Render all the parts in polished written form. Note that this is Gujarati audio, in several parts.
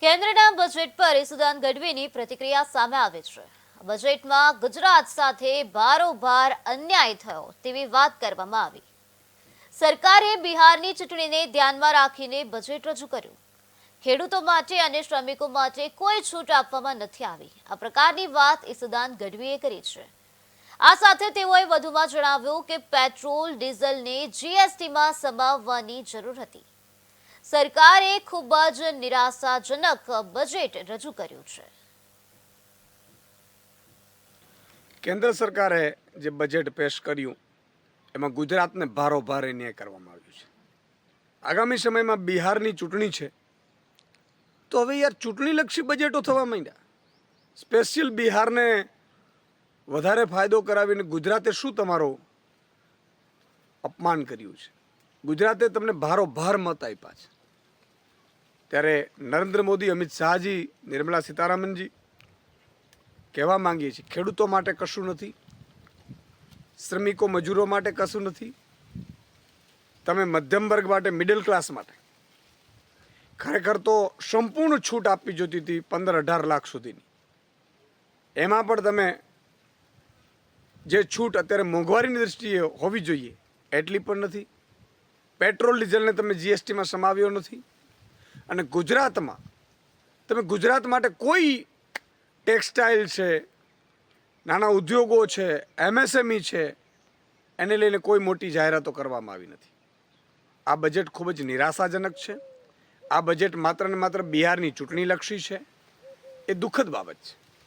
કેન્દ્રના બજેટ પર ઈસુદાન ગઢવીની પ્રતિક્રિયા સામે આવી છે। બજેટમાં ગુજરાત સાથે ભારોભાર અન્યાય થયો તેવી વાત કરવામાં આવી। સરકારે બિહારની ચૂંટણીને ધ્યાનમાં રાખીને બજેટ રજૂ કર્યું। ખેડૂતો માટે અને શ્રમિકો માટે કોઈ છૂટ આપવામાં નથી આવી। આ પ્રકારની વાત ઈસુદાન ગઢવીએ કરી છે। આ સાથે તેઓએ વધુમાં જણાવ્યું કે પેટ્રોલ ડીઝલને જીએસટીમાં સમાવવાની જરૂર હતી। સરકારે ખૂબ જ નિરાશાજનક બજેટ રજૂ કર્યું છે। કેન્દ્ર સરકારે જે બજેટ પેશ કર્યું એમાં ગુજરાતને ભારોભાર અન્યાય કરવામાં આવ્યું છે। આગામી સમયમાં બિહારની ચૂંટણી છે તો હવે યાર ચૂંટણીલક્ષી બજેટો થવા માંડ્યા। સ્પેશિયલ બિહારને વધારે ફાયદો કરાવીને ગુજરાતે શું તમારો અપમાન કર્યું છે? ગુજરાતે તમને ભારોભાર મત આપ્યા છે। ત્યારે નરેન્દ્ર મોદી, અમિત શાહજી, નિર્મલા સીતારામનજી કહેવા માંગીએ છીએ, ખેડૂતો માટે કશું નથી, શ્રમિકો મજૂરો માટે કશું નથી, તમે મધ્યમ વર્ગ માટે, મિડલ ક્લાસ માટે ખરેખર તો સંપૂર્ણ છૂટ આપવી જોતી હતી 15-18 લાખ સુધીની। એમાં પણ તમે જે છૂટ અત્યારે મોંઘવારીની દ્રષ્ટિએ હોવી જોઈએ એટલી પણ નથી। પેટ્રોલ ડીઝલને તમે જીએસટીમાં સમાવ્યો નથી અને ગુજરાતમાં તમે ગુજરાત માટે કોઈ ટેક્સટાઇલ છે, નાના ઉદ્યોગો છે, એમએસએમઈ છે, એને લઈને કોઈ મોટી જાહેરાતો કરવામાં આવી નથી। આ બજેટ ખૂબ જ નિરાશાજનક છે। આ બજેટ માત્ર ને માત્ર બિહારની ચૂંટણીલક્ષી છે। એ દુઃખદ બાબત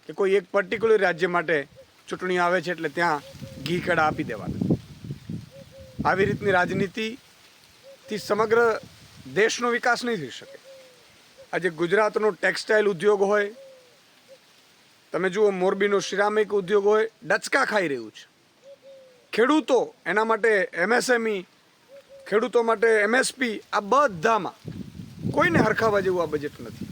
છે કે કોઈ એક પર્ટિક્યુલર રાજ્ય માટે ચૂંટણી આવે છે એટલે ત્યાં ઘી કડા આપી દેવાના। આવી રીતની રાજનીતિથી સમગ્ર દેશનો વિકાસ નહીં થઈ શકે। આજે ગુજરાતનો ટેક્સટાઇલ ઉદ્યોગ હોય, તમે જુઓ મોરબીનો સિરામિક ઉદ્યોગ હોય, ડચકા ખાઈ રહ્યું છે। ખેડૂતો એના માટે એમએસએમઈ, ખેડૂતો માટે એમએસપી, આ બધામાં કોઈને હરખાવા જેવું આ બજેટ નથી।